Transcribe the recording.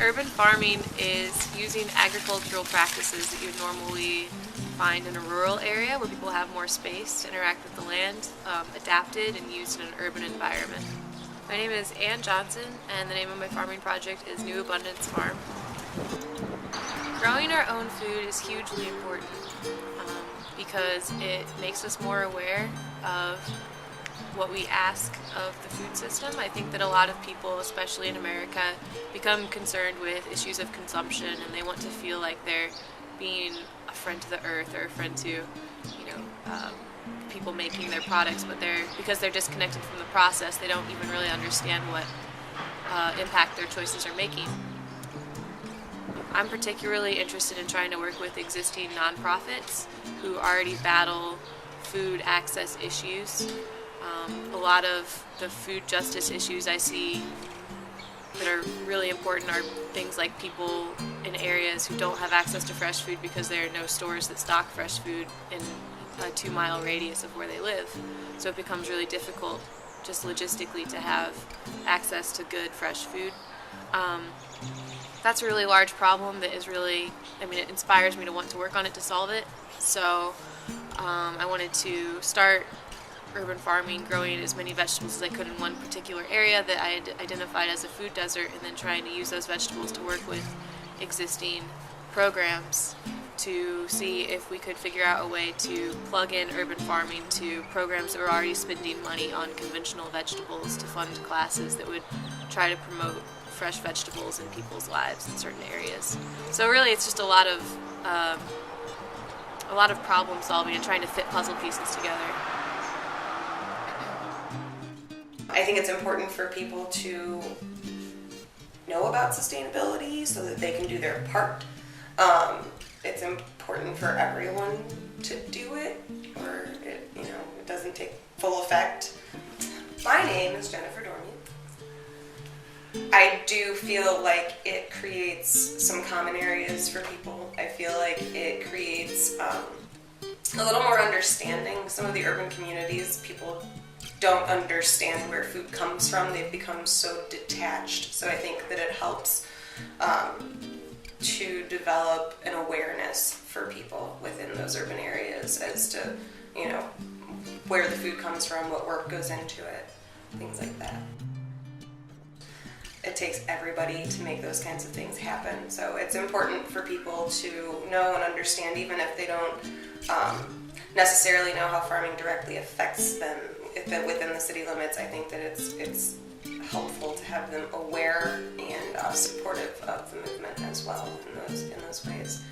Urban farming is using agricultural practices that you would normally find in a rural area where people have more space to interact with the land, adapted and used in an urban environment. My name is Ann Johnson, and the name of my farming project is New Abundance Farm. Growing our own food is hugely important because it makes us more aware of what we ask of the food system. I think that a lot of people, especially in America, become concerned with issues of consumption, and they want to feel like they're being a friend to the earth or a friend to, people making their products, but because they're disconnected from the process, they don't even really understand what impact their choices are making. I'm particularly interested in trying to work with existing nonprofits who already battle food access issues. A lot of the food justice issues I see that are really important are things like people in areas who don't have access to fresh food because there are no stores that stock fresh food in a 2-mile radius of where they live. So it becomes really difficult just logistically to have access to good fresh food. That's a really large problem that is really, it inspires me to want to work on it to solve it. So I wanted to start urban farming, growing as many vegetables as I could in one particular area that I had identified as a food desert, and then trying to use those vegetables to work with existing programs to see if we could figure out a way to plug in urban farming to programs that were already spending money on conventional vegetables to fund classes that would try to promote fresh vegetables in people's lives in certain areas. So really it's just a lot of problem solving and trying to fit puzzle pieces together. I think it's important for people to know about sustainability so that they can do their part. It's important for everyone to do it, or it doesn't take full effect. My name is Jennifer Dormuth. I do feel like it creates some common areas for people. I feel like it creates a little more understanding. Some of the urban communities, people don't understand where food comes from. They've become so detached. So I think that it helps to develop an awareness for people within those urban areas as to, where the food comes from, what work goes into it, things like that. It takes everybody to make those kinds of things happen. So it's important for people to know and understand, even if they don't necessarily know how farming directly affects them within the city limits. I think that it's helpful to have them aware and supportive of the movement as well in those ways.